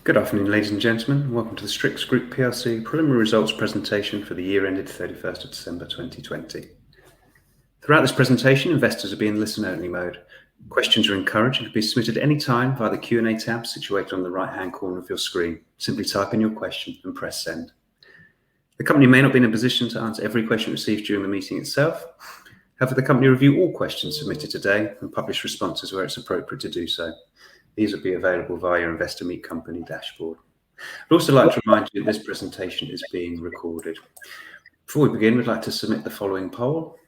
Good afternoon, ladies and gentlemen. Welcome to the STRIX Group PLC preliminary results presentation for the year ended 31st of December 2020. Throughout this presentation, investors will be in listen-only mode. Questions are encouraged and can be submitted any time via the Q&A tab situated on the right-hand corner of your screen. Simply type in your question and press send. The company may not be in a position to answer every question received during the meeting itself. However, the company will review all questions submitted today and publish responses where it's appropriate to do so. These will be available via your Investor Meet Company dashboard. I'd also like to remind you that this presentation is being recorded. Before we begin, we'd like to submit the following poll.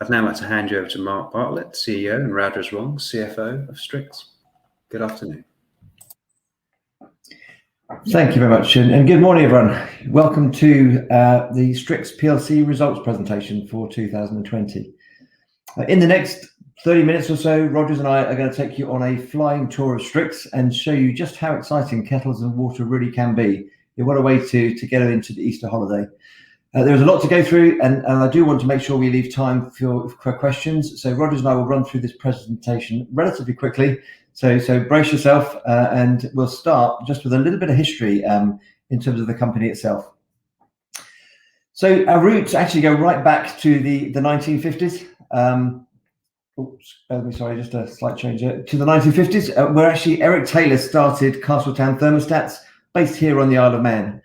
I'd now like to hand you over to Mark Bartlett, CEO, and Rajdras Wong, CFO of STRIX. Good afternoon. Thank you very much, and good morning, everyone. Welcome to the STRIX PLC results presentation for 2020. In the next 30 minutes or so, Rogers and I are going to take you on a flying tour of STRIX and show you just how exciting kettles and water really can be. What a way to get into the Easter holiday. There's a lot to go through, and I do want to make sure we leave time for questions. So Rogers and I will run through this presentation relatively quickly. So brace yourself, and we'll start just with a little bit of history in terms of the company itself. So our roots actually go right back to the 1950s. Sorry, just a slight change here. To the 1950s, where actually Eric Taylor started Castletown thermostats based here on the Isle of Man.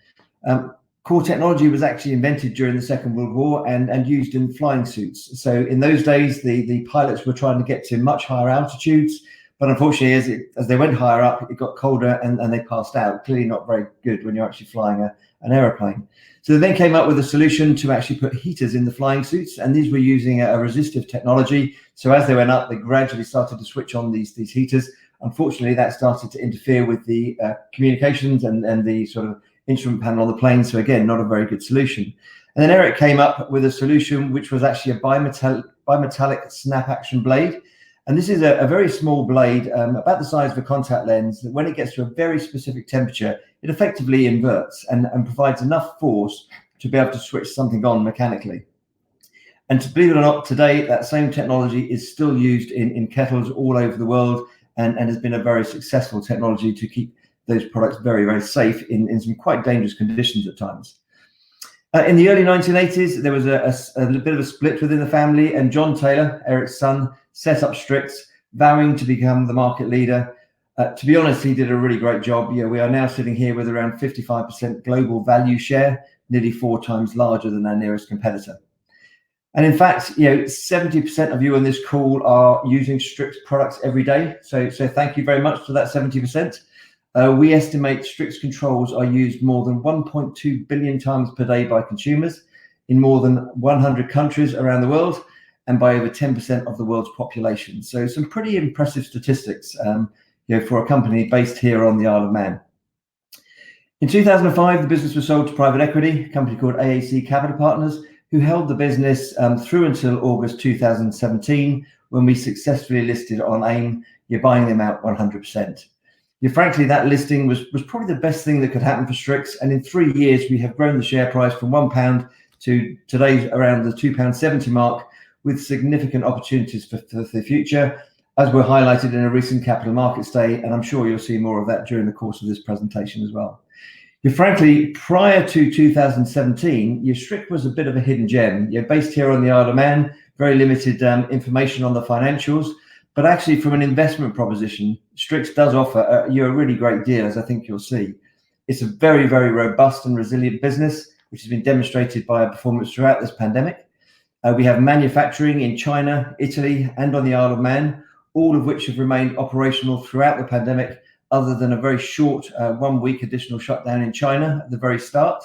Core technology was actually invented during the Second World War and used in flying suits. So in those days, the pilots were trying to get to much higher altitudes, but unfortunately, as they went higher up, it got colder and they passed out. Clearly not very good when you're actually flying an aeroplane. So they then came up with a solution to actually put heaters in the flying suits, and these were using a resistive technology. So as they went up, they gradually started to switch on these heaters. Unfortunately, that started to interfere with the communications and the sort of instrument panel on the plane. So again, not a very good solution. And then Eric came up with a solution which was actually a bimetallic snap action blade. And this is a very small blade, about the size of a contact lens, that when it gets to a very specific temperature, it effectively inverts and provides enough force to be able to switch something on mechanically. And to believe it or not, today, that same technology is still used in kettles all over the world and has been a very successful technology to keep those products very, very safe in some quite dangerous conditions at times. In the early 1980s, there was a bit of a split within the family, and John Taylor, Eric's son, set up STRIX, vowing to become the market leader. To be honest, he did a really great job. We are now sitting here with around 55% global value share, nearly 4 times larger than our nearest competitor. And in fact, 70% of you on this call are using STRIX products every day. So thank you very much for that 70%. We estimate STRIX controls are used more than 1.2 billion times per day by consumers in more than 100 countries around the world and by over 10% of the world's population. So some pretty impressive statistics for a company based here on the Isle of Man. In 2005, the business was sold to private equity, a company called AAC Capital Partners, who held the business through until August 2017, when we successfully listed on AIM, buying them out 100%. Frankly, that listing was probably the best thing that could happen for STRIX, and in 3 years we have grown the share price from £1 to today around the £2.70 mark, with significant opportunities for the future, as were highlighted in a recent Capital Markets Day, and I'm sure you'll see more of that during the course of this presentation as well. Frankly, prior to 2017, STRIX was a bit of a hidden gem. Based here on the Isle of Man, very limited information on the financials, but actually from an investment proposition, STRIX does offer a really great deal, as I think you'll see. It's a very, very robust and resilient business, which has been demonstrated by our performance throughout this pandemic. We have manufacturing in China, Italy, and on the Isle of Man, all of which have remained operational throughout the pandemic, other than a very short 1-week additional shutdown in China at the very start.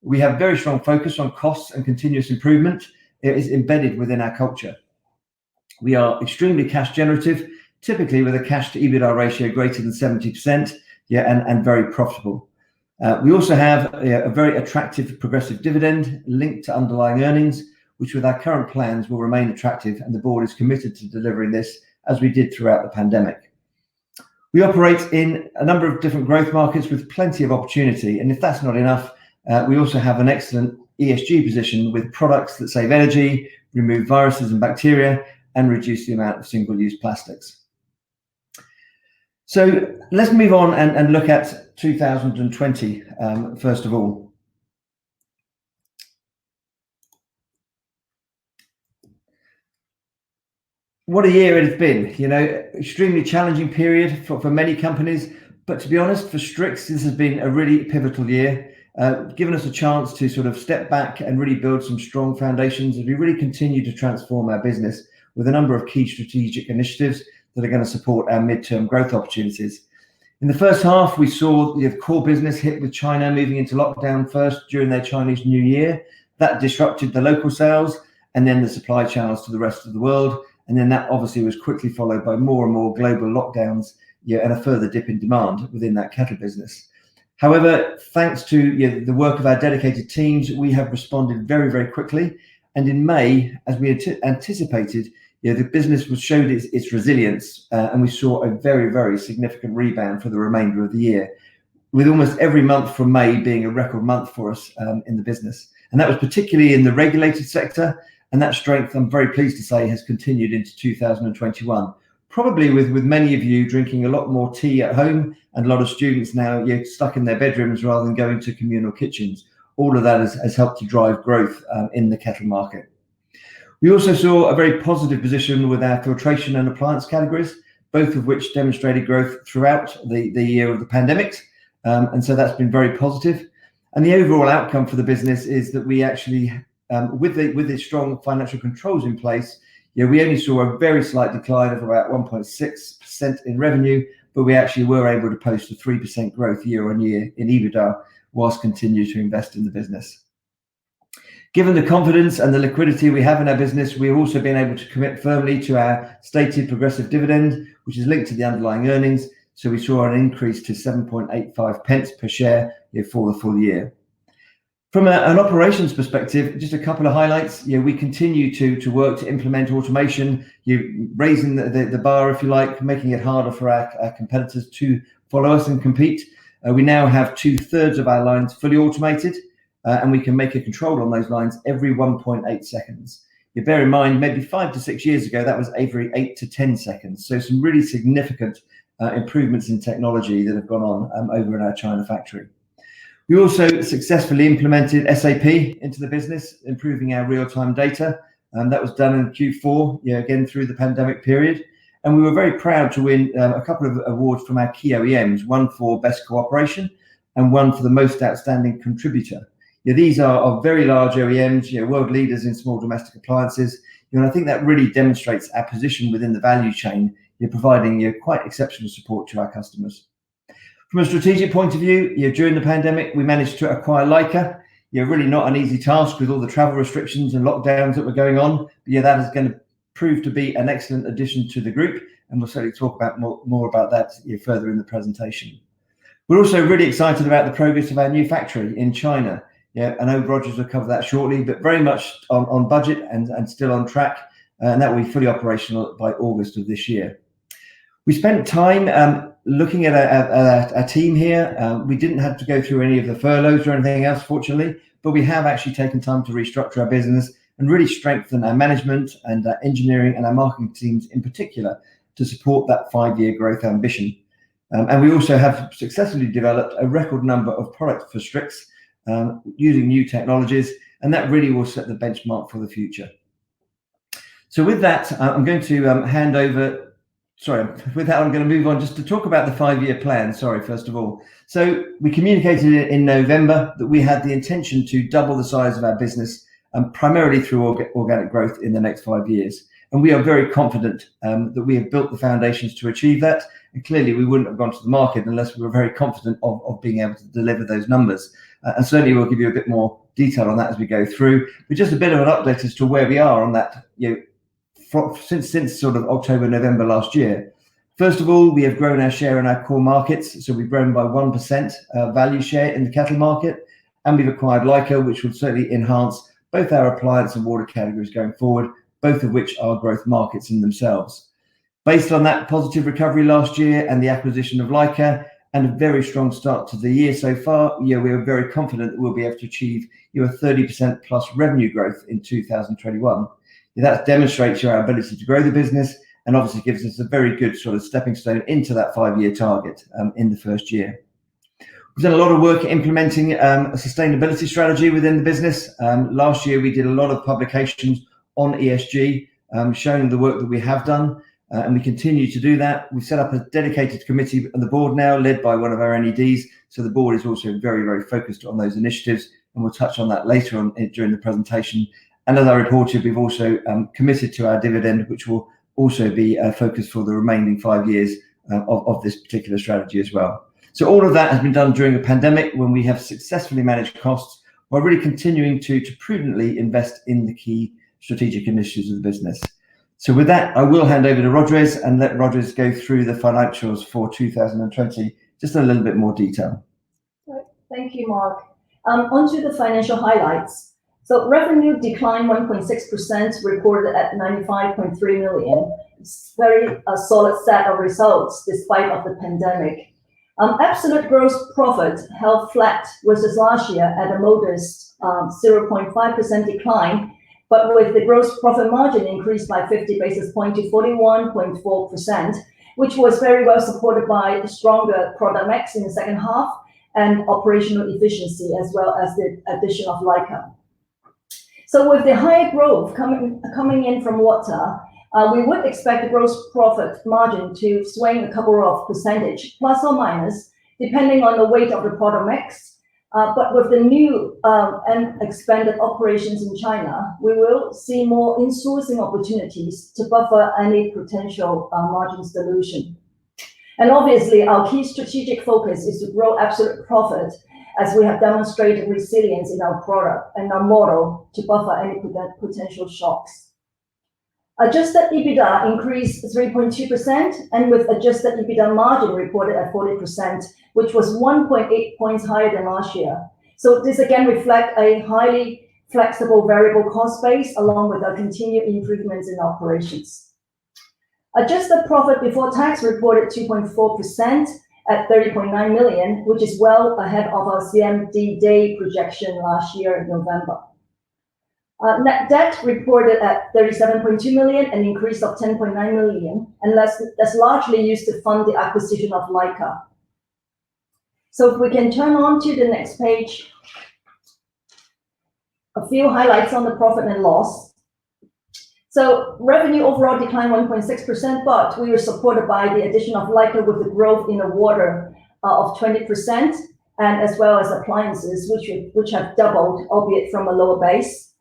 We have very strong focus on costs and continuous improvement. It is embedded within our culture. We are extremely cash generative, typically with a cash to EBITDA ratio greater than 70%, and very profitable. We also have a very attractive progressive dividend linked to underlying earnings, which with our current plans will remain attractive, and the board is committed to delivering this as we did throughout the pandemic. We operate in a number of different growth markets with plenty of opportunity, and if that's not enough, we also have an excellent ESG position with products that save energy, remove viruses and bacteria, and reduce the amount of single-use plastics. So let's move on and look at 2020 first of all. What a year it has been, you know, extremely challenging period for many companies. But to be honest, for STRIX, this has been a really pivotal year, given us a chance to sort of step back and really build some strong foundations as we really continue to transform our business with a number of key strategic initiatives that are going to support our midterm growth opportunities. In the first half, we saw the core business hit with China moving into lockdown first during their Chinese New Year. That disrupted the local sales and then the supply channels to the rest of the world. And then that obviously was quickly followed by more and more global lockdowns, and a further dip in demand within that kettle business. However, thanks to the work of our dedicated teams, we have responded very, very quickly. And in May, as we anticipated, the business showed its resilience, and we saw a very, very significant rebound for the remainder of the year, with almost every month from May being a record month for us in the business. And that was particularly in the regulated sector. And that strength, I'm very pleased to say, has continued into 2021. Probably with many of you drinking a lot more tea at home and a lot of students now stuck in their bedrooms rather than going to communal kitchens. All of that has helped to drive growth in the kettle market. We also saw a very positive position with our filtration and appliance categories, both of which demonstrated growth throughout the year of the pandemic. And so that's been very positive. And the overall outcome for the business is that we actually, with the strong financial controls in place, we only saw a very slight decline of about 1.6% in revenue, but we actually were able to post a 3% growth year on year in EBITDA whilst continue to invest in the business. Given the confidence and the liquidity we have in our business, we've also been able to commit firmly to our stated progressive dividend, which is linked to the underlying earnings. So we saw an increase to 7.85 pence per share for the full year. From an operations perspective, just a couple of highlights. We continue to work to implement automation, raising the bar, if you like, making it harder for our competitors to follow us and compete. We now have 2/3 of our lines fully automated, and we can make a control on those lines every 1.8 seconds. You bear in mind, maybe 5 to 6 years ago, that was every 8 to 10 seconds. So some really significant improvements in technology that have gone on over in our China factory. We also successfully implemented SAP into the business, improving our real-time data. And that was done in Q4, again, through the pandemic period. And we were very proud to win a couple of awards from our key OEMs, one for Best Cooperation and one for the Most Outstanding Contributor. These are very large OEMs, world leaders in small domestic appliances. And I think that really demonstrates our position within the value chain, providing quite exceptional support to our customers. From a strategic point of view, during the pandemic, we managed to acquire Leica. Really not an easy task with all the travel restrictions and lockdowns that were going on. But that is going to prove to be an excellent addition to the group. And we'll certainly talk about more about that further in the presentation. We're also really excited about the progress of our new factory in China. I know Rogers will cover that shortly, but very much on budget and still on track. And that will be fully operational by August of this year. We spent time looking at our team here. We didn't have to go through any of the furloughs or anything else, fortunately, but we have actually taken time to restructure our business and really strengthen our management and our engineering and our marketing teams in particular to support that 5-year growth ambition. And we also have successfully developed a record number of products for STRIX using new technologies, and that really will set the benchmark for the future. So with that, I'm going to hand over. With that, I'm going to move on just to talk about the 5-year plan. First of all. So we communicated in November that we had the intention to double the size of our business, primarily through organic growth in the next 5 years. And we are very confident that we have built the foundations to achieve that. And clearly, we wouldn't have gone to the market unless we were very confident of being able to deliver those numbers. And certainly, we'll give you a bit more detail on that as we go through. But just a bit of an update as to where we are on that. Since sort of October, November last year. First of all, we have grown our share in our core markets. So we've grown by 1% value share in the kettle market. And we've acquired Leica, which will certainly enhance both our appliance and water categories going forward, both of which are growth markets in themselves. Based on that positive recovery last year and the acquisition of Leica and a very strong start to the year so far, we are very confident that we'll be able to achieve a 30% plus revenue growth in 2021. That demonstrates our ability to grow the business and obviously gives us a very good sort of stepping stone into that 5-year target in the first year. We've done a lot of work implementing a sustainability strategy within the business. Last year, we did a lot of publications on ESG, showing the work that we have done, and we continue to do that. We've set up a dedicated committee on the board now, led by one of our NEDs. So the board is also very, very focused on those initiatives, and we'll touch on that later on during the presentation. And as I reported, we've also committed to our dividend, which will also be focused for the remaining 5 years of this particular strategy as well. So all of that has been done during a pandemic when we have successfully managed costs while really continuing to prudently invest in the key strategic initiatives of the business. So with that, I will hand over to Rodriguez and let Rodriguez go through the financials for 2020, just in a little bit more detail. Right. Thank you, Mark. On to the financial highlights. So revenue declined 1.6%, reported at 95.3 million. It's very solid set of results despite of the pandemic. Absolute gross profit held flat versus last year at a modest 0.5% decline, but with the gross profit margin increased by 50 basis points to 41.4%, which was very well supported by a stronger product mix in the second half and operational efficiency, as well as the addition of Leica. So with the higher growth coming in from water, we would expect the gross profit margin to swing a couple of percentage, plus or minus, depending on the weight of the product mix. But with the new and expanded operations in China, we will see more insourcing opportunities to buffer any potential margins dilution. And obviously, our key strategic focus is to grow absolute profit, as we have demonstrated resilience in our product and our model to buffer any potential shocks. Adjusted EBITDA increased 3.2%, and with adjusted EBITDA margin reported at 40%, which was 1.8 points higher than last year. So this again reflects a highly flexible variable cost base, along with our continued improvements in operations. Adjusted profit before tax reported 2.4% at 30.9 million, which is well ahead of our CMD day projection last year in November. Net debt reported at 37.2 million, an increase of 10.9 million, and that's largely used to fund the acquisition of Leica. So if we can turn on to the next page, a few highlights on the profit and loss. So revenue overall declined 1.6%, but we were supported by the addition of Leica with the growth in the water of 20%, and as well as appliances, which have doubled, albeit from a lower base.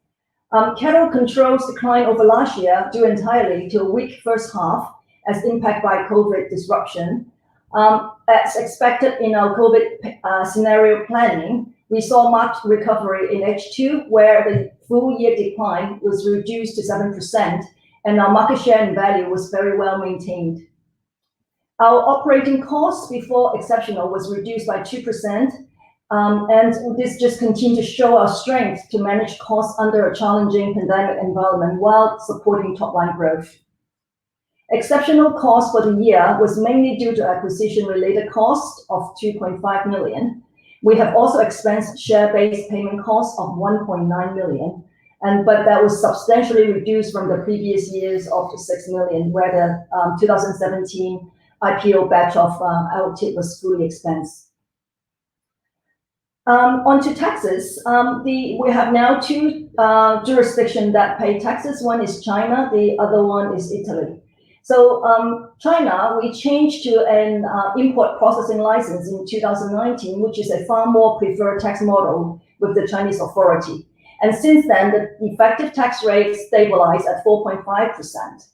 Kettle controls declined over last year due entirely to a weak first half as impacted by COVID disruption. As expected in our COVID scenario planning, we saw marked recovery in H2, where the full year decline was reduced to 7%, and our market share in value was very well maintained. Our operating costs before exceptional was reduced by 2%, and this just continued to show our strength to manage costs under a challenging pandemic environment while supporting top-line growth. Exceptional cost for the year was mainly due to acquisition-related costs of 2.5 million. We have also expensed share-based payment costs of 1.9 million, but that was substantially reduced from the previous years of 6 million, where the 2017 IPO batch of LTIP was fully expensed. On to taxes. We have now two jurisdictions that pay taxes. One is China, the other one is Italy. So China, we changed to an import processing license in 2019, which is a far more preferred tax model with the Chinese authority. And since then, the effective tax rate stabilized at 4.5%.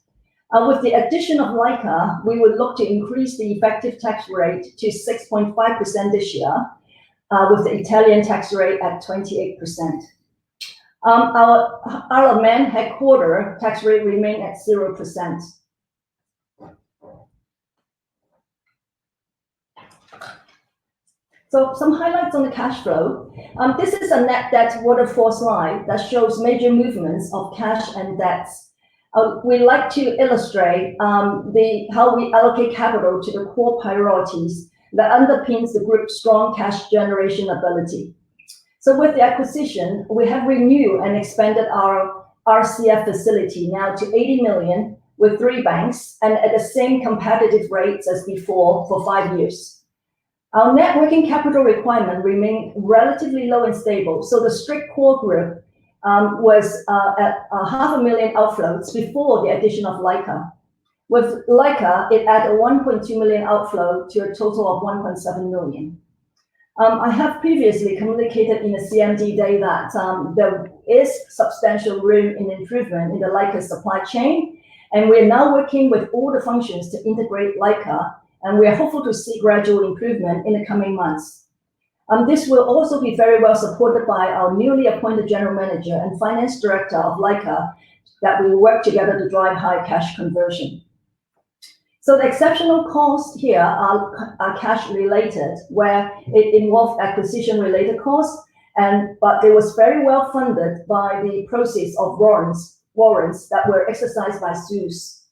With the addition of Leica, we would look to increase the effective tax rate to 6.5% this year, with the Italian tax rate at 28%. Our Isle of Man headquarters tax rate remained at 0%. So some highlights on the cash flow. This is a net debt waterfall slide that shows major movements of cash and debts. We like to illustrate how we allocate capital to the core priorities that underpins the group's strong cash generation ability. So with the acquisition, we have renewed and expanded our RCF facility now to 80 million, with 3 banks and at the same competitive rates as before for 5 years. Our net working capital requirement remained relatively low and stable, so the STRIX core group was at 500,000 outflows before the addition of Leica. With Leica, it added 1.2 million outflow to a total of 1.7 million. I have previously communicated in the CMD day that there is substantial room in improvement in the Leica supply chain, and we're now working with all the functions to integrate Leica, and we are hopeful to see gradual improvement in the coming months. This will also be very well supported by our newly appointed General Manager and Finance Director of Leica that we will work together to drive high cash conversion. So the exceptional costs here are cash related, where it involved acquisition related costs, but it was very well funded by the proceeds of warrants that were exercised by SUS.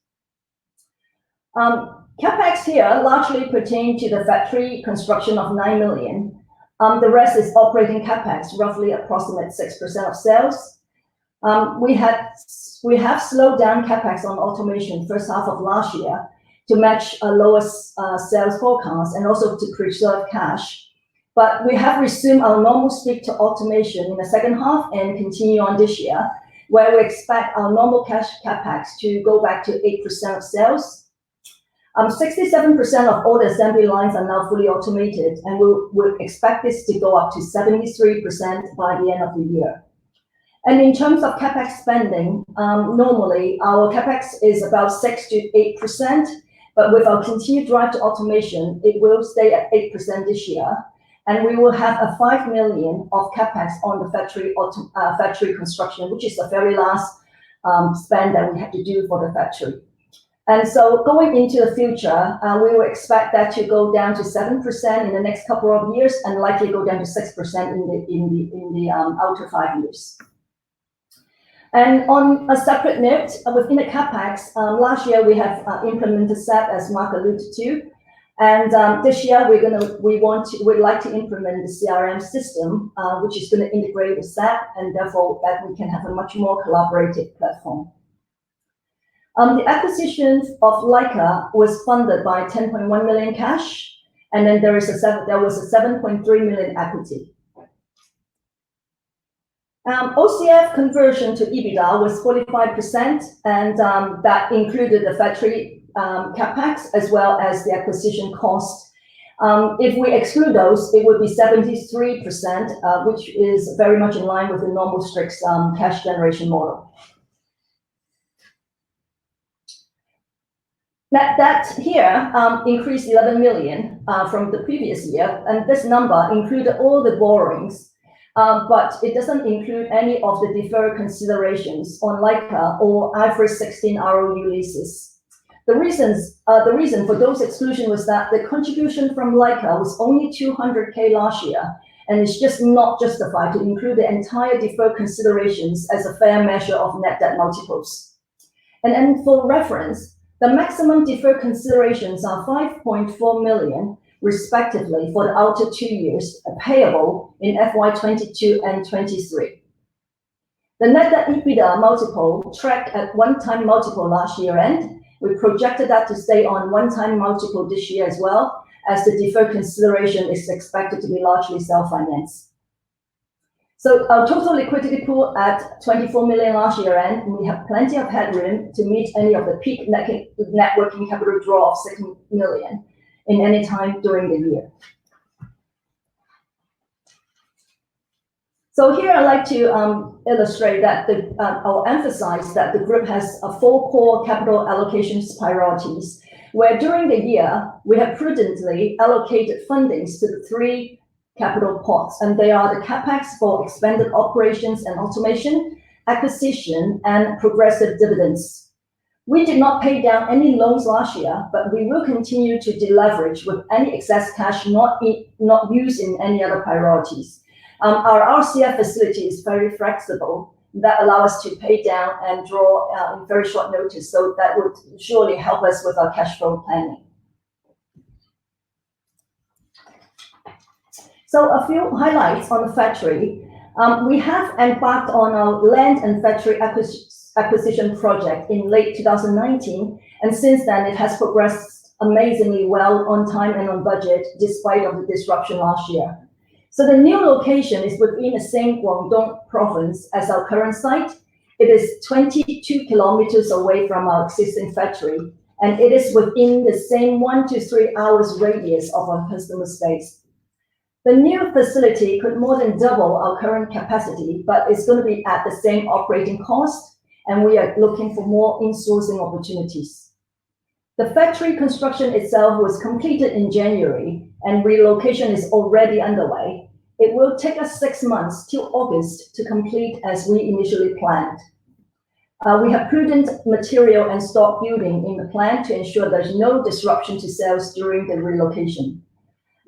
CapEx here largely pertain to the factory construction of 9 million. The rest is operating CapEx, roughly approximate 6% of sales. We have slowed down CapEx on automation first half of last year to match a lower sales forecast and also to preserve cash. But we have resumed our normal speed to automation in the second half and continue on this year, where we expect our normal cash CapEx to go back to 8% of sales. 67% of all the assembly lines are now fully automated, and we'll expect this to go up to 73% by the end of the year. And in terms of CapEx spending, normally our CapEx is about 6 to 8%, but with our continued drive to automation, it will stay at 8% this year. And we will have a 5 million of CapEx on the factory construction, which is the very last spend that we have to do for the factory. And so going into the future, we will expect that to go down to 7% in the next couple of years and likely go down to 6% in the outer 5 years. And on a separate note, within the CapEx, last year we have implemented SAP, as Mark alluded to, and this year we'd like to implement the CRM system, which is going to integrate with SAP, and therefore that we can have a much more collaborative platform. The acquisition of Leica was funded by 10.1 million cash, and then there was a 7.3 million equity. OCF conversion to EBITDA was 45%, and that included the factory capex as well as the acquisition cost. If we exclude those, it would be 73%, which is very much in line with the normal STRIX cash generation model. That here increased 11 million from the previous year, and this number included all the borrowings, but it doesn't include any of the deferred considerations on Leica or IFRS 16 ROU leases. The reason for those exclusion was that the contribution from Leica was only 200K last year, and it's just not justified to include the entire deferred considerations as a fair measure of net debt multiples. And for reference, the maximum deferred considerations are 5.4 million, respectively, for the outer 2 years, payable in FY22 and 23. The net debt EBITDA multiple tracked at 1x multiple last year end. We projected that to stay on 1x multiple this year as well, as the deferred consideration is expected to be largely self-financed. So our total liquidity pool at 24 million last year end, and we have plenty of headroom to meet any of the peak net working capital draw of 6 million in any time during the year. So here I'd like to illustrate that I'll emphasize that the group has 4 core capital allocations priorities, where during the year we have prudently allocated fundings to the 3 capital pots, and they are the capex for expanded operations and automation, acquisition, and progressive dividends. We did not pay down any loans last year, but we will continue to deleverage with any excess cash not used in any other priorities. Our RCF facility is very flexible. That allows us to pay down and draw in very short notice, so that would surely help us with our cash flow planning. So a few highlights on the factory. We have embarked on our land and factory acquisition project in late 2019, and since then it has progressed amazingly well on time and on budget, despite of the disruption last year. So the new location is within the same Guangdong province as our current site. It is 22 kilometers away from our existing factory, and it is within the same 1 to 3 hours radius of our customer space. The new facility could more than double our current capacity, but it's going to be at the same operating cost, and we are looking for more insourcing opportunities. The factory construction itself was completed in January, and relocation is already underway. It will take us 6 months till August to complete as we initially planned. We have prudent material and stock building in the plan to ensure there's no disruption to sales during the relocation.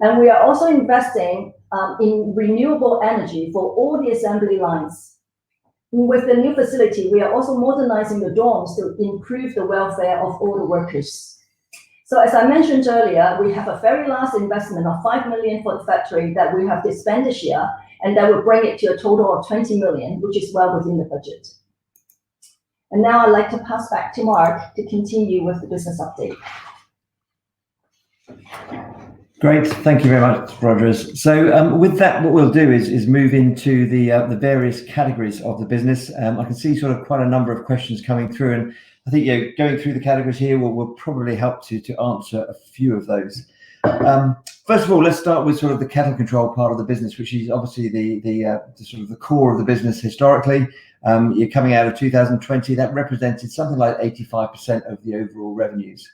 And we are also investing in renewable energy for all the assembly lines. With the new facility, we are also modernizing the dorms to improve the welfare of all the workers. So as I mentioned earlier, we have a very last investment of 5 million for the factory that we have to spend this year, and that will bring it to a total of 20 million, which is well within the budget. And now I'd like to pass back to Mark to continue with the business update. Great, thank you very much, Rogers. So with that, what we'll do is move into the various categories of the business. I can see sort of quite a number of questions coming through, and I think going through the categories here will probably help to answer a few of those. First of all, let's start with sort of the cattle control part of the business, which is obviously the sort of the core of the business historically. You're coming out of 2020, that represented something like 85% of the overall revenues.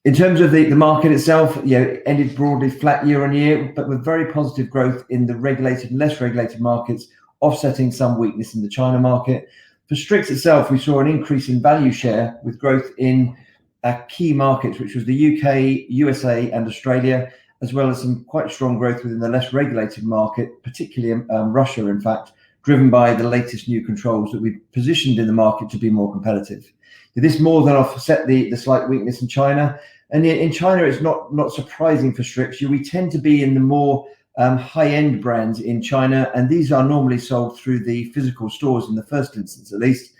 In terms of the market itself, ended broadly flat year on year, but with very positive growth in the regulated and less regulated markets, offsetting some weakness in the China market. For STRIX itself, we saw an increase in value share with growth in our key markets, which was the UK, USA, and Australia, as well as some quite strong growth within the less regulated market, particularly Russia, in fact, driven by the latest new controls that we've positioned in the market to be more competitive. This more than offset the slight weakness in China. And in China, it's not surprising for STRIX. We tend to be in the more high-end brands in China, and these are normally sold through the physical stores in the first instance, at least.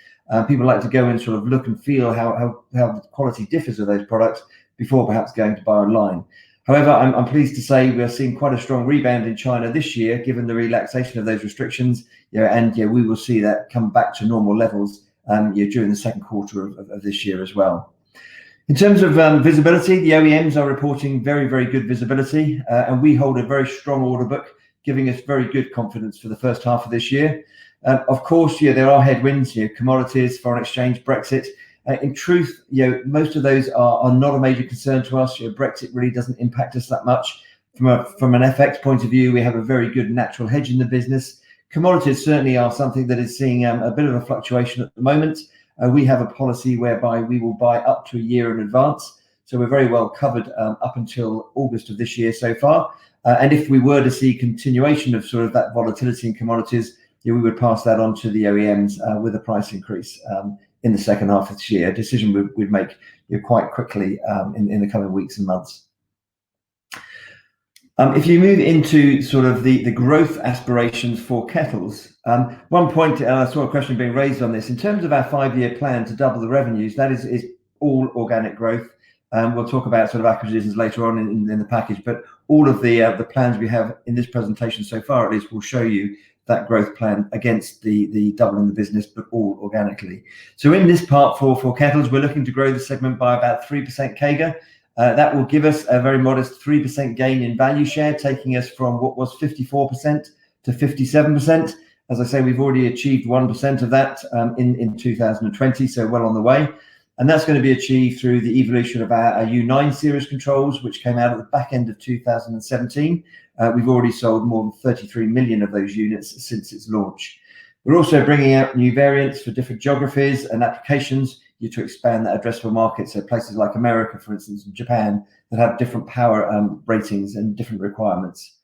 People like to go and sort of look and feel how the quality differs of those products before perhaps going to buy online. However, I'm pleased to say we are seeing quite a strong rebound in China this year, given the relaxation of those restrictions, and we will see that come back to normal levels during the second quarter of this year as well. In terms of visibility, the OEMs are reporting very, very good visibility, and we hold a very strong order book, giving us very good confidence for the first half of this year. Of course, there are headwinds, commodities, foreign exchange, Brexit. In truth, most of those are not a major concern to us. Brexit really doesn't impact us that much. From an FX point of view, we have a very good natural hedge in the business. Commodities certainly are something that is seeing a bit of a fluctuation at the moment. We have a policy whereby we will buy up to a year in advance. So we're very well covered up until August of this year so far. And if we were to see continuation of sort of that volatility in commodities, we would pass that on to the OEMs with a price increase in the second half of this year, a decision we'd make quite quickly in the coming weeks and months. If you move into sort of the growth aspirations for kettles, one point, I saw a question being raised on this, in terms of our 5-year plan to double the revenues, that is all organic growth. We'll talk about sort of acquisitions later on in the package, but all of the plans we have in this presentation so far, at least, will show you that growth plan against the doubling the business, but all organically. So in this part for kettles, we're looking to grow the segment by about 3% CAGR. That will give us a very modest 3% gain in value share, taking us from what was 54% to 57%. As I say, we've already achieved 1% of that in 2020, so well on the way. And that's going to be achieved through the evolution of our U9 series controls, which came out at the back end of 2017. We've already sold more than 33 million of those units since its launch. We're also bringing out new variants for different geographies and applications to expand that addressable market. So places like America, for instance, and Japan, that have different power ratings and different requirements.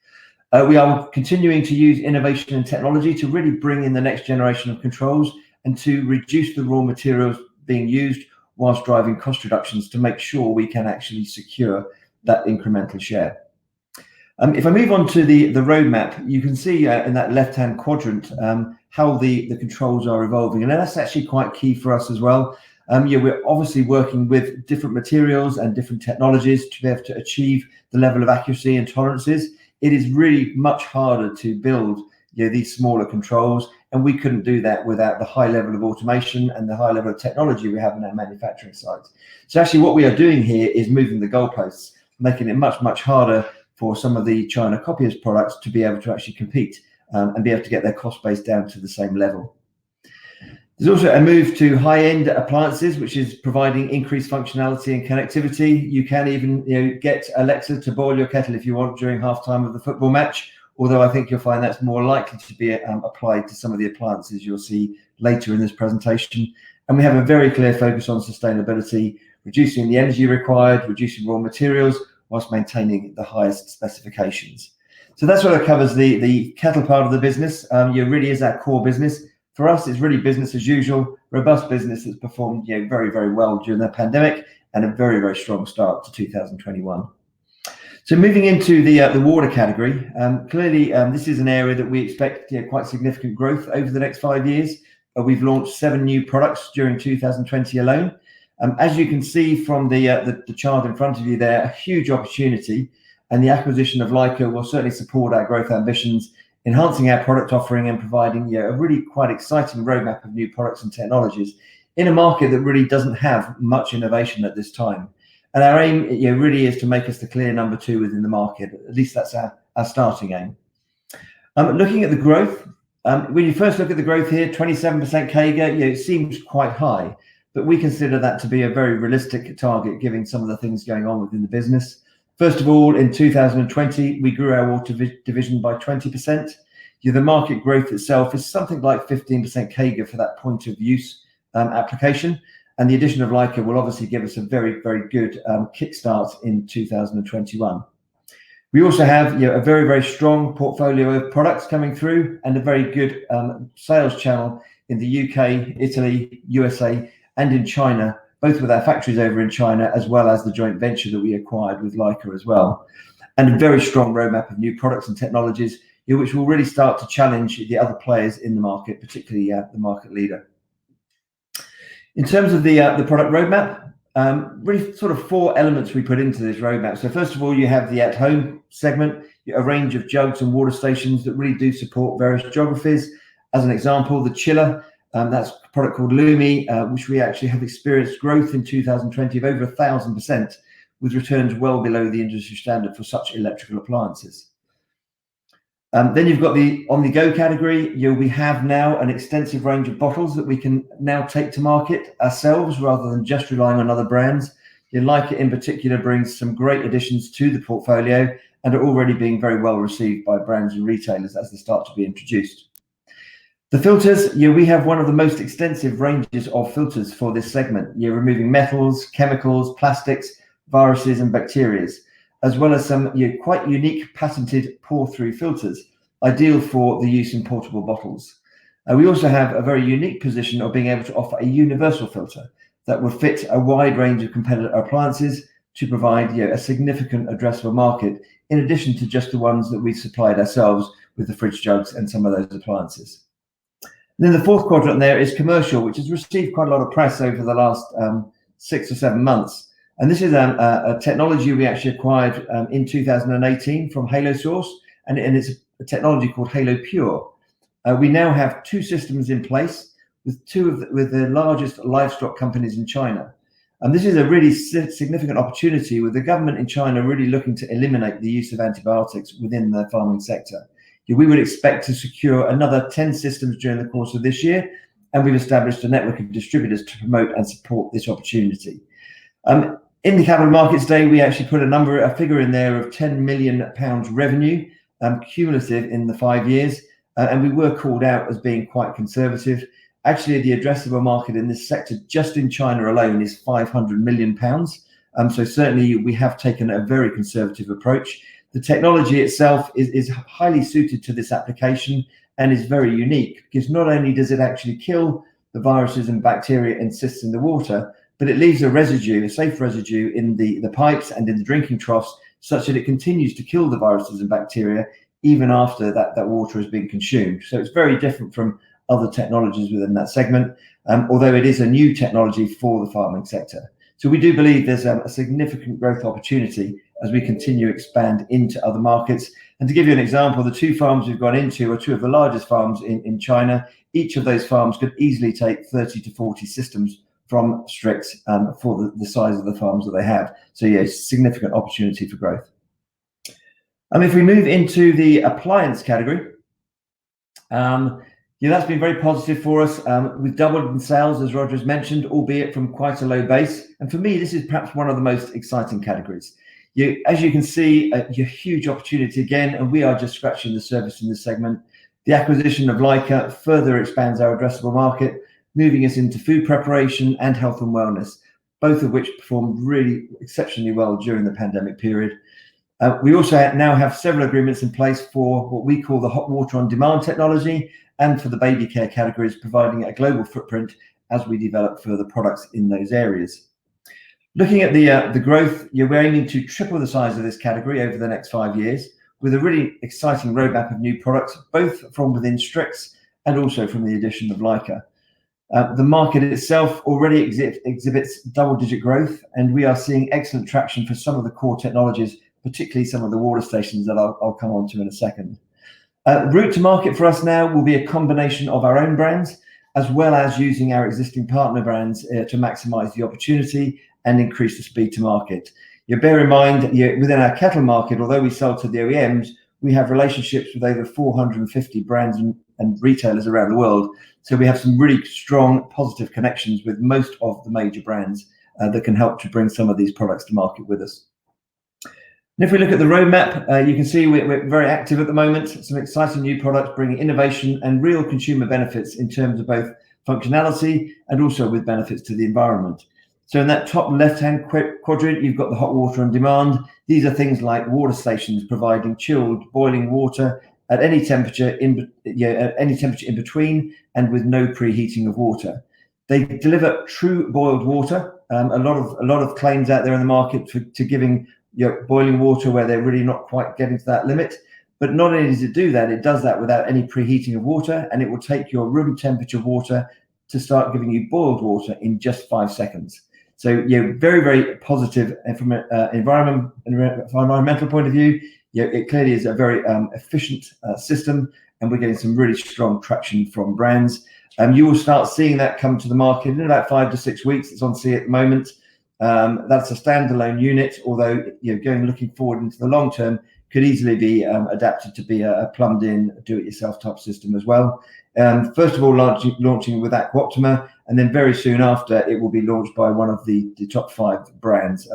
We are continuing to use innovation and technology to really bring in the next generation of controls and to reduce the raw materials being used whilst driving cost reductions to make sure we can actually secure that incremental share. If I move on to the roadmap, you can see in that left-hand quadrant how the controls are evolving, and that's actually quite key for us as well. We're obviously working with different materials and different technologies to be able to achieve the level of accuracy and tolerances. It is really much harder to build these smaller controls, and we couldn't do that without the high level of automation and the high level of technology we have in our manufacturing sites. So actually what we are doing here is moving the goalposts, making it much harder for some of the China copiers products to be able to actually compete and be able to get their cost base down to the same level. There's also a move to high-end appliances, which is providing increased functionality and connectivity. You can even get Alexa to boil your kettle if you want during halftime of the football match, although I think you'll find that's more likely to be applied to some of the appliances you'll see later in this presentation. And we have a very clear focus on sustainability, reducing the energy required, reducing raw materials, whilst maintaining the highest specifications. So that's what covers the kettle part of the business. It really is our core business. For us, it's really business as usual, robust business that's performed very well during the pandemic, and a very strong start to 2021. So moving into the water category, clearly this is an area that we expect quite significant growth over the next 5 years. We've launched 7 new products during 2020 alone. As you can see from the chart in front of you there, a huge opportunity, and the acquisition of Leica will certainly support our growth ambitions, enhancing our product offering and providing a really quite exciting roadmap of new products and technologies in a market that really doesn't have much innovation at this time. And our aim really is to make us the clear number 2 within the market. At least that's our starting aim. Looking at the growth, when you first look at the growth here, 27% CAGR, it seems quite high, but we consider that to be a very realistic target given some of the things going on within the business. First of all, in 2020, we grew our water division by 20%. The market growth itself is something like 15% CAGR for that point of use application. And the addition of Leica will obviously give us a very good kickstart in 2021. We also have a very strong portfolio of products coming through, and a very good sales channel in the UK, Italy, USA, and in China, both with our factories over in China, as well as the joint venture that we acquired with Leica as well. And a very strong roadmap of new products and technologies, which will really start to challenge the other players in the market, particularly the market leader. In terms of the product roadmap, really sort of 4 elements we put into this roadmap. So first of all, you have the at-home segment, a range of jugs and water stations that really do support various geographies. As an example, the chiller, that's a product called Lumi, which we actually have experienced growth in 2020 of over 1,000%, with returns well below the industry standard for such electrical appliances. Then you've got the on-the-go category. We have now an extensive range of bottles that we can now take to market ourselves rather than just relying on other brands. Leica in particular brings some great additions to the portfolio and are already being very well received by brands and retailers as they start to be introduced. The filters, we have one of the most extensive ranges of filters for this segment. You're removing metals, chemicals, plastics, viruses and bacteria, as well as some quite unique patented pour-through filters, ideal for the use in portable bottles. We also have a very unique position of being able to offer a universal filter that will fit a wide range of competitor appliances to provide a significant addressable market, in addition to just the ones that we supplied ourselves with the fridge jugs and some of those appliances. And then the 4th quadrant there is commercial, which has received quite a lot of press over the last 6 or 7 months. And this is a technology we actually acquired in 2018 from Halo Source, and it's a technology called Halo Pure. We now have 2 systems in place with with the largest livestock companies in China. And this is a really significant opportunity, with the government in China really looking to eliminate the use of antibiotics within the farming sector. We would expect to secure another 10 systems during the course of this year, and we've established a network of distributors to promote and support this opportunity. In the Capital Markets Day, we actually put a figure in there of £10 million revenue cumulative in the 5 years, and we were called out as being quite conservative. Actually, the addressable market in this sector, just in China alone, is £500 million. So certainly we have taken a very conservative approach. The technology itself is highly suited to this application and is very unique, because not only does it actually kill the viruses and bacteria and cysts in the water, but it leaves a residue, a safe residue, in the pipes and in the drinking troughs such that it continues to kill the viruses and bacteria even after that water has been consumed. So it's very different from other technologies within that segment, although it is a new technology for the farming sector. So we do believe there's a significant growth opportunity as we continue to expand into other markets. And to give you an example, the 2 farms we've gone into are 2 of the largest farms in China. Each of those farms could easily take 30 to 40 systems from STRIX for the size of the farms that they have. So yeah, significant opportunity for growth. If we move into the appliance category, that's been very positive for us. We've doubled in sales, as Roger has mentioned, albeit from quite a low base. And for me, this is perhaps one of the most exciting categories. As you can see, a huge opportunity again, and we are just scratching the surface in this segment. The acquisition of Leica further expands our addressable market, moving us into food preparation and health and wellness, both of which performed really exceptionally well during the pandemic period. We also now have several agreements in place for what we call the hot water on demand technology, and for the baby care categories, providing a global footprint as we develop further products in those areas. Looking at the growth, we're aiming to triple the size of this category over the next 5 years, with a really exciting roadmap of new products, both from within STRIX and also from the addition of Leica. The market itself already exhibits double-digit growth, and we are seeing excellent traction for some of the core technologies, particularly some of the water stations that I'll come on to in a second. Route to market for us now will be a combination of our own brands, as well as using our existing partner brands to maximize the opportunity and increase the speed to market. Bear in mind, within our kettle market, although we sell to the OEMs, we have relationships with over 450 brands and retailers around the world. So we have some really strong positive connections with most of the major brands that can help to bring some of these products to market with us. And if we look at the roadmap, you can see we're very active at the moment. Some exciting new products bringing innovation and real consumer benefits in terms of both functionality and also with benefits to the environment. So in that top left-hand quadrant, you've got the hot water on demand. These are things like water stations providing chilled, boiling water at any temperature in between and with no preheating of water. They deliver true boiled water. A lot of claims out there in the market to giving boiling water where they're really not quite getting to that limit. But not only does it do that, it does that without any preheating of water, and it will take your room temperature water to start giving you boiled water in just 5 seconds. So very, very positive from an environmental point of view. It clearly is a very efficient system, and we're getting some really strong traction from brands. You will start seeing that come to the market in about 5 to 6 weeks. It's on sea at the moment. That's a standalone unit, although looking forward into the long term, could easily be adapted to be a plumbed-in, do-it-yourself type system as well. First of all, launching with Aquoptima, and then very soon after, it will be launched by one of the top 5 brands,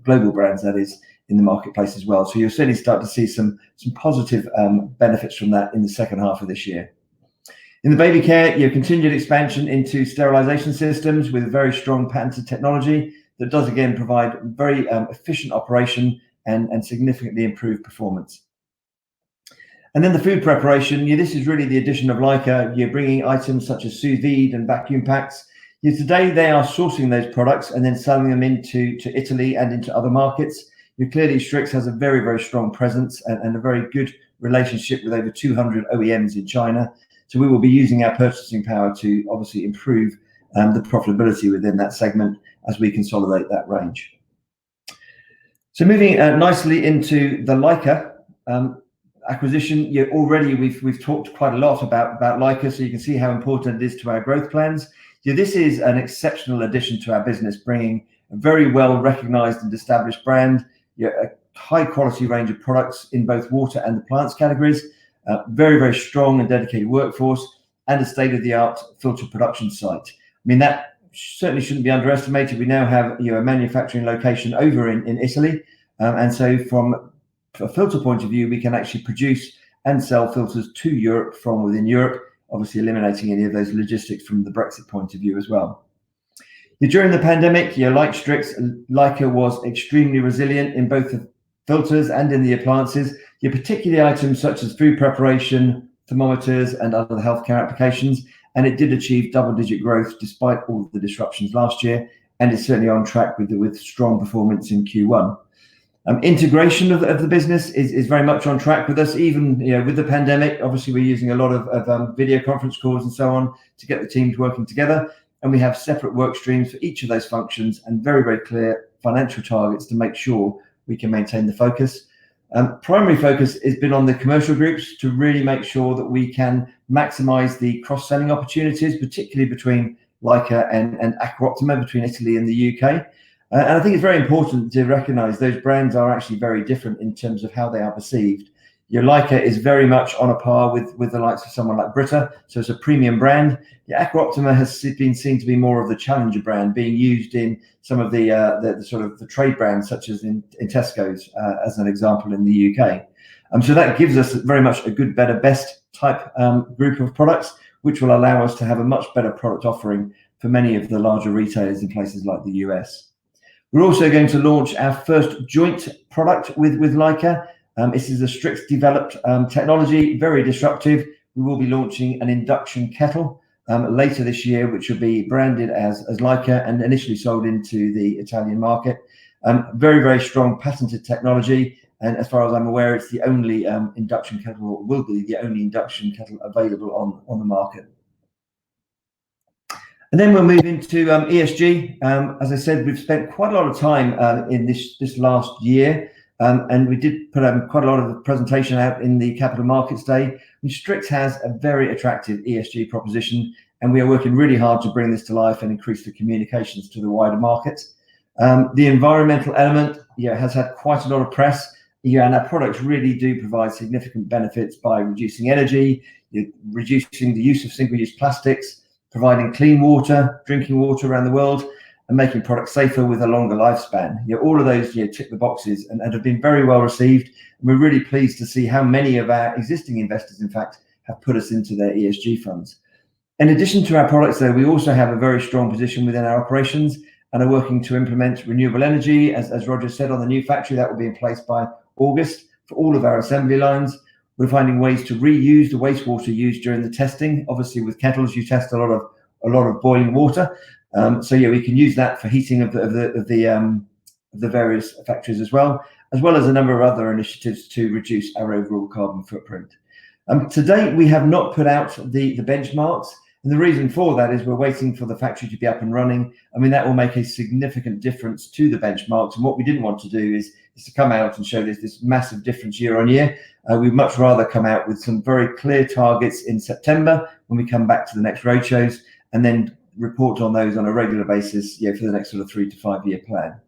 global brands that is, in the marketplace as well. So you'll certainly start to see some positive benefits from that in the second half of this year. In the baby care, continued expansion into sterilization systems with very strong patented technology that does again provide very efficient operation and significantly improved performance. And then the food preparation, this is really the addition of Leica. You're bringing items such as sous vide and vacuum packs. Today they are sourcing those products and then selling them into Italy and into other markets. Clearly STRIX has a very, very strong presence and a very good relationship with over 200 OEMs in China. So we will be using our purchasing power to obviously improve the profitability within that segment as we consolidate that range. So moving nicely into the Leica acquisition, already we've talked quite a lot about Leica, so you can see how important it is to our growth plans. This is an exceptional addition to our business, bringing a very well recognized and established brand, a high quality range of products in both water and the plants categories, very, very strong and dedicated workforce, and a state-of-the-art filter production site. I mean, that certainly shouldn't be underestimated. We now have a manufacturing location over in Italy, and so from a filter point of view, we can actually produce and sell filters to Europe from within Europe, obviously eliminating any of those logistics from the Brexit point of view as well. During the pandemic, like STRIX, Leica was extremely resilient in both the filters and in the appliances, particularly items such as food preparation, thermometers, and other healthcare applications. And it did achieve double-digit growth despite all of the disruptions last year, and is certainly on track with strong performance in Q1. Integration of the business is very much on track with us, even with the pandemic. Obviously, we're using a lot of video conference calls and so on to get the teams working together. And we have separate work streams for each of those functions and very, very clear financial targets to make sure we can maintain the focus. Primary focus has been on the commercial groups to really make sure that we can maximize the cross-selling opportunities, particularly between Leica and Aqua Optima, between Italy and the UK. And I think it's very important to recognize those brands are actually very different in terms of how they are perceived. Your Leica is very much on a par with the likes of someone like Brita, so it's a premium brand. Your Aqua Optima has been seen to be more of the challenger brand, being used in some of the sort of the trade brands, such as in Tesco's, as an example, in the UK. So that gives us very much a good, better, best type group of products, which will allow us to have a much better product offering for many of the larger retailers in places like the US. We're also going to launch our first joint product with Leica. This is a STRIX developed technology, very disruptive. We will be launching an induction kettle later this year, which will be branded as Leica and initially sold into the Italian market. Very, very strong patented technology. And as far as I'm aware, it's the only induction kettle, or will be the only induction kettle available on the market. And then we'll move into ESG. As I said, we've spent quite a lot of time in this last year. And we did put quite a lot of the presentation out in the Capital Markets Day. STRIX has a very attractive ESG proposition, and we are working really hard to bring this to life and increase the communications to the wider market. The environmental element has had quite a lot of press, and our products really do provide significant benefits by reducing energy, reducing the use of single-use plastics, providing clean water, drinking water around the world, and making products safer with a longer lifespan. All of those tick the boxes and have been very well received. And we're really pleased to see how many of our existing investors, in fact, have put us into their ESG funds. In addition to our products, though, we also have a very strong position within our operations and are working to implement renewable energy. As Roger said, on the new factory, that will be in place by August for all of our assembly lines. We're finding ways to reuse the wastewater used during the testing. Obviously, with kettles, you test a lot of boiling water. So we can use that for heating of the various factories as well as a number of other initiatives to reduce our overall carbon footprint. To date, we have not put out the benchmarks, and the reason for that is we're waiting for the factory to be up and running. I mean, that will make a significant difference to the benchmarks, and what we didn't want to do is to come out and show this massive difference year on year. We'd much rather come out with some very clear targets in September when we come back to the next roadshows, and then report on those on a regular basis for the next sort of 3 to 5 year plan.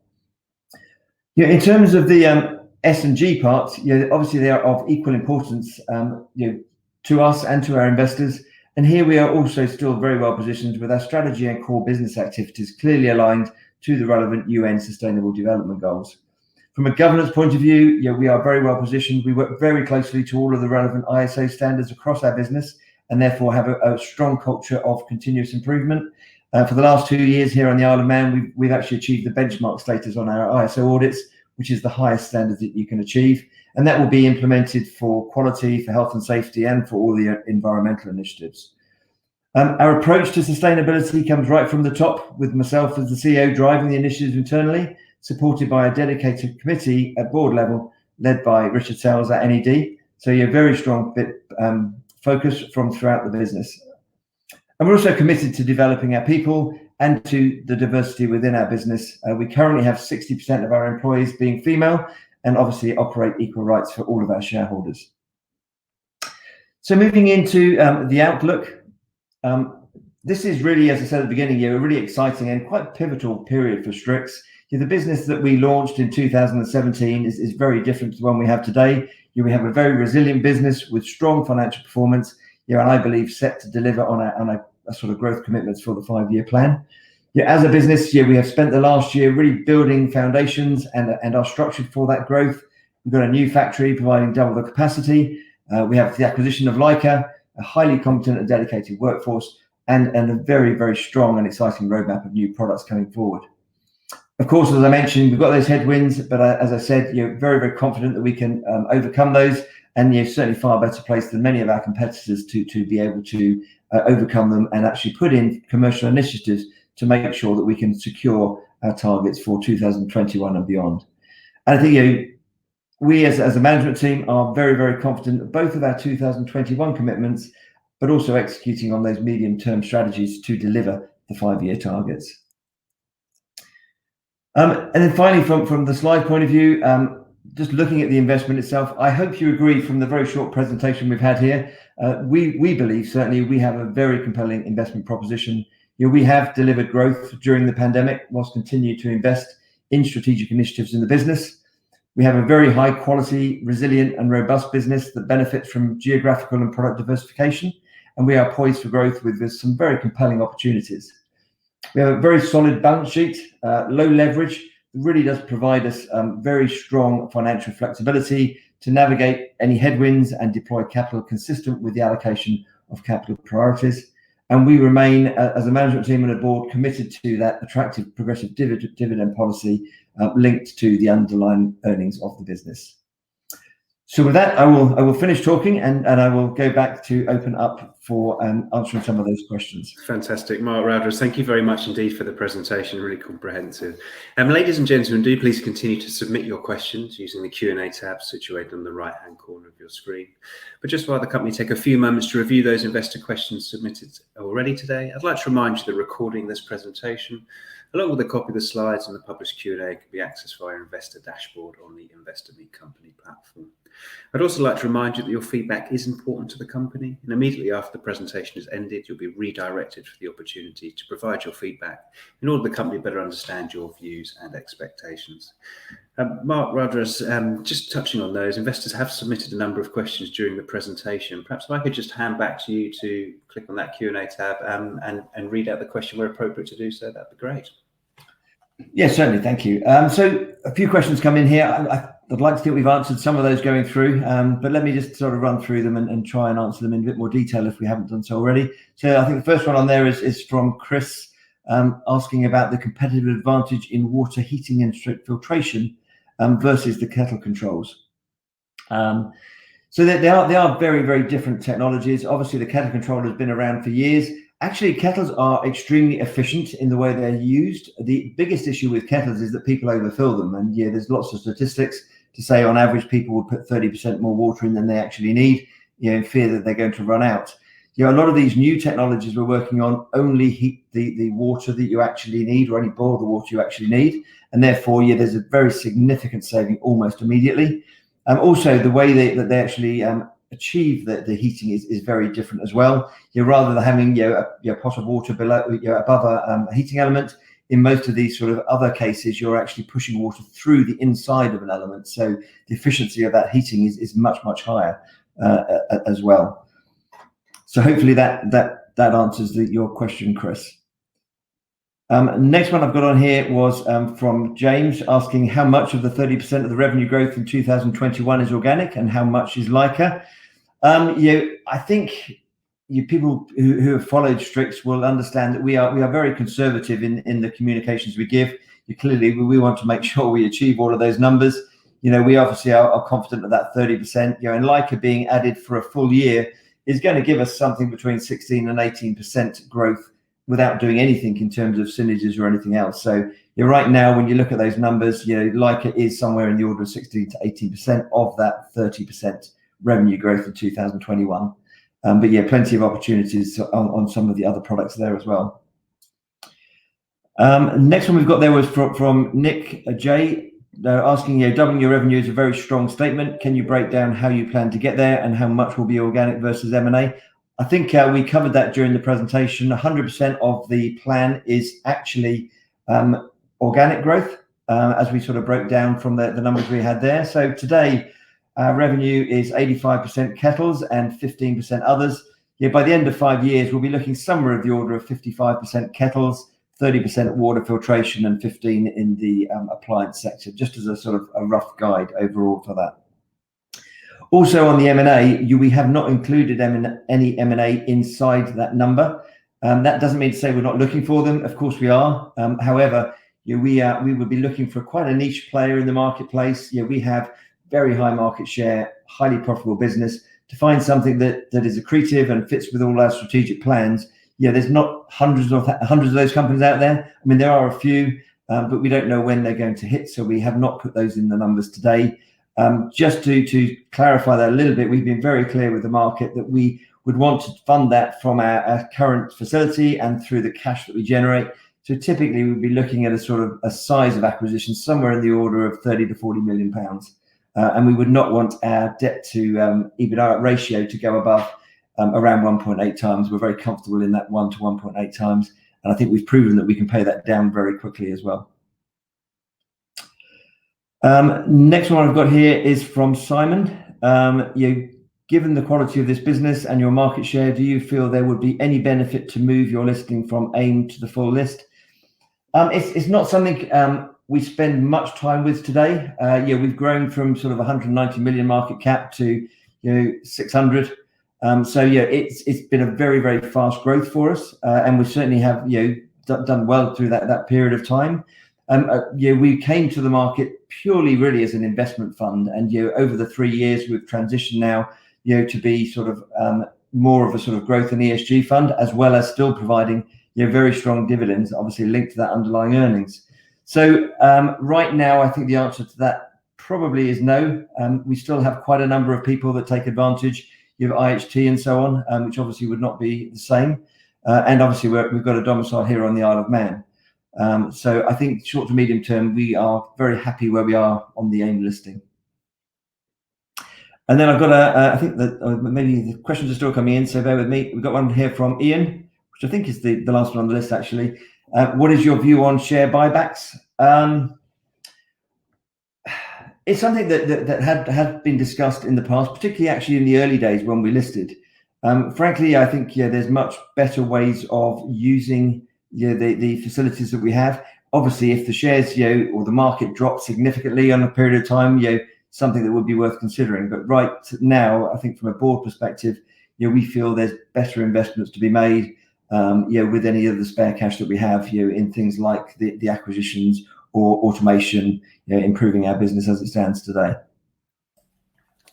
In terms of the S&G part, obviously they are of equal importance to us and to our investors. And here we are also still very well positioned with our strategy and core business activities clearly aligned to the relevant UN Sustainable Development Goals. From a governance point of view, we are very well positioned. We work very closely to all of the relevant ISO standards across our business, and therefore have a strong culture of continuous improvement. For the last 2 years here on the Isle of Man, we've actually achieved the benchmark status on our ISO audits, which is the highest standard that you can achieve. And that will be implemented for quality, for health and safety, and for all the environmental initiatives. Our approach to sustainability comes right from the top, with myself as the CEO driving the initiatives internally, supported by a dedicated committee at board level, led by Richard Sells at NED. So very strong focus from throughout the business. And we're also committed to developing our people and to the diversity within our business. We currently have 60% of our employees being female, and obviously operate equal rights for all of our shareholders. So moving into the outlook, this is really, as I said at the beginning, a really exciting and quite pivotal period for STRIX. The business that we launched in 2017 is very different to the one we have today. We have a very resilient business with strong financial performance, and I believe set to deliver on a sort of growth commitments for the 5-year plan. As a business, we have spent the last year really building foundations and are structured for that growth. We've got a new factory providing double the capacity. We have the acquisition of Leica, a highly competent and dedicated workforce, and a very, very strong and exciting roadmap of new products coming forward. Of course, as I mentioned, we've got those headwinds, but as I said, very, very confident that we can overcome those, and certainly far better placed than many of our competitors to be able to overcome them and actually put in commercial initiatives to make sure that we can secure our targets for 2021 and beyond. And I think we as a management team are very, very confident of both of our 2021 commitments, but also executing on those medium-term strategies to deliver the 5-year targets. And then finally, from the slide point of view, just looking at the investment itself, I hope you agree from the very short presentation we've had here, we believe certainly we have a very compelling investment proposition. We have delivered growth during the pandemic whilst continuing to invest in strategic initiatives in the business. We have a very high quality, resilient and robust business that benefits from geographical and product diversification, and we are poised for growth with some very compelling opportunities. We have a very solid balance sheet, low leverage. It really does provide us very strong financial flexibility to navigate any headwinds and deploy capital consistent with the allocation of capital priorities. And we remain, as a management team and a board, committed to that attractive progressive dividend policy linked to the underlying earnings of the business. So with that, I will finish talking and I will go back to open up for answering some of those questions. Fantastic. Mark Rowders, thank you very much indeed for the presentation, really comprehensive. Ladies and gentlemen, do please continue to submit your questions using the Q&A tab situated on the right-hand corner of your screen. But just while the company take a few moments to review those investor questions submitted already today, I'd like to remind you that recording this presentation, along with a copy of the slides and the published Q&A, can be accessed via Investor Dashboard on the Investor Meet Company platform. I'd also like to remind you that your feedback is important to the company, and immediately after the presentation has ended, you'll be redirected for the opportunity to provide your feedback in order the company better understand your views and expectations. Mark Rowders, just touching on those, investors have submitted a number of questions during the presentation. Perhaps if I could just hand back to you to click on that Q&A tab and read out the question where appropriate to do so, that'd be great. Yes, certainly. Thank you. So a few questions come in here. I'd like to think we've answered some of those going through, but let me just sort of run through them and try and answer them in a bit more detail if we haven't done so already. So I think the first one on there is from Chris, asking about the competitive advantage in water heating and filtration versus the kettle controls. So they are very, very different technologies. Obviously, the kettle control has been around for years. Actually, kettles are extremely efficient in the way they're used. The biggest issue with kettles is that people overfill them. And yeah, there's lots of statistics to say on average, people will put 30% more water in than they actually need, in fear that they're going to run out. A lot of these new technologies we're working on only heat the water that you actually need, or only boil the water you actually need. And therefore, there's a very significant saving almost immediately. Also, the way that they actually achieve the heating is very different as well. Rather than having a pot of water below above a heating element, in most of these sort of other cases, you're actually pushing water through the inside of an element. So the efficiency of that heating is much higher as well. So hopefully that answers your question, Chris. Next one I've got on here was from James, asking how much of the 30% of the revenue growth in 2021 is organic and how much is Leica. I think people who have followed STRIX will understand that we are very conservative in the communications we give. Clearly, we want to make sure we achieve all of those numbers. We obviously are confident of that 30%. And Leica being added for a full year is going to give us something between 16 and 18% growth without doing anything in terms of synergies or anything else. So right now, when you look at those numbers, Leica is somewhere in the order of 16 to 18% of that 30% revenue growth in 2021. But plenty of opportunities on some of the other products there as well. Next one we've got there was from Nick J. Asking, doubling your revenue is a very strong statement. Can you break down how you plan to get there and how much will be organic versus M&A? I think we covered that during the presentation. 100% of the plan is actually organic growth, as we sort of broke down from the numbers we had there. So today, revenue is 85% kettles and 15% others. By the end of 5 years, we'll be looking somewhere of the order of 55% kettles, 30% water filtration, and 15% in the appliance sector, just as a sort of a rough guide overall for that. Also on the M&A, we have not included any M&A inside that number. That doesn't mean to say we're not looking for them. Of course we are. However, we would be looking for quite a niche player in the marketplace. We have very high market share, highly profitable business. To find something that is accretive and fits with all our strategic plans, there's not hundreds of those companies out there. I mean, there are a few, but we don't know when they're going to hit, so we have not put those in the numbers today. Just to clarify that a little bit, we've been very clear with the market that we would want to fund that from our current facility and through the cash that we generate. So typically we'd be looking at a sort of a size of acquisition somewhere in the order of 30 to 40 million pounds. And we would not want our debt to EBITDA ratio to go above around 1.8 times. We're very comfortable in that 1 to 1.8 times. And I think we've proven that we can pay that down very quickly as well. Next one I've got here is from Simon. Given the quality of this business and your market share, do you feel there would be any benefit to move your listing from AIM to the full list? It's not something we spend much time with today. We've grown from sort of 190 million market cap to 600. It's been a very, very fast growth for us, and we certainly have done well through that period of time. We came to the market purely really as an investment fund, and over the 3 years we've transitioned now to be sort of more of a sort of growth and ESG fund, as well as still providing very strong dividends, obviously linked to that underlying earnings. So right now, I think the answer to that probably is no. We still have quite a number of people that take advantage. You have IHT and so on, which obviously would not be the same. And obviously we've got a domicile here on the Isle of Man. So I think short to medium term, we are very happy where we are on the AIM listing. And then I've got I think that maybe the questions are still coming in, so bear with me. We've got one here from Ian, which I think is the last one on the list actually. What is your view on share buybacks? It's something that had been discussed in the past, particularly actually in the early days when we listed. Frankly, I think there's much better ways of using the facilities that we have. Obviously, if the shares or the market drops significantly on a period of time, something that would be worth considering. But right now, I think from a board perspective, we feel there's better investments to be made with any of the spare cash that we have in things like the acquisitions or automation, improving our business as it stands today.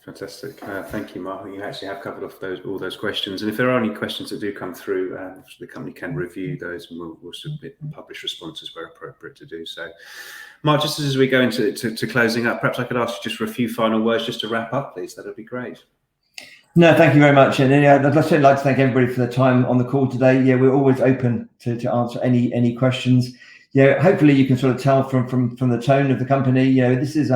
Fantastic. Thank you, Mark. You actually have covered off all those questions. And if there are any questions that do come through, the company can review those, and we'll submit and publish responses where appropriate to do so. Mark, just as we go into closing up, perhaps I could ask you just for a few final words just to wrap up, please. That would be great. No, thank you very much. And I'd certainly like to thank everybody for their time on the call today. We're always open to answer any questions. Hopefully you can sort of tell from the tone of the company, this is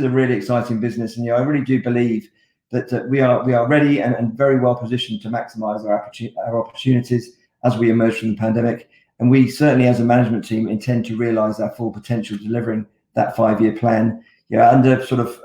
a really exciting business, and I really do believe that we are ready and very well positioned to maximise our opportunities as we emerge from the pandemic. And we certainly, as a management team, intend to realise our full potential, delivering that 5-year plan. Under sort of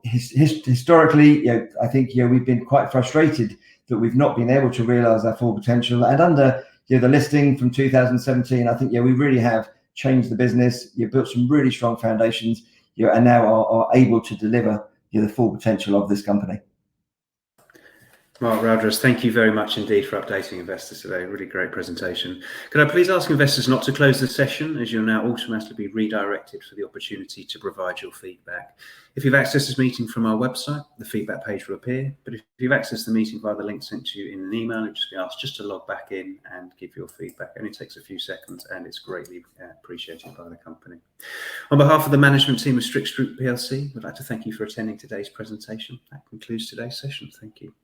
historically, I think we've been quite frustrated that we've not been able to realise our full potential. And under the listing from 2017, I think we really have changed the business. Built some really strong foundations. And now are able to deliver the full potential of this company. Mark Rowdress, thank you very much indeed for updating investors today. Really great presentation. Could I please ask investors not to close the session, as you'll now automatically be redirected for the opportunity to provide your feedback. If you've accessed this meeting from our website, the feedback page will appear. But if you've accessed the meeting via the link sent to you in an email, you'll just be asked just to log back in and give your feedback. It only takes a few seconds, and it's greatly appreciated by the company. On behalf of the management team of STRIX Group PLC, we'd like to thank you for attending today's presentation. That concludes today's session. Thank you.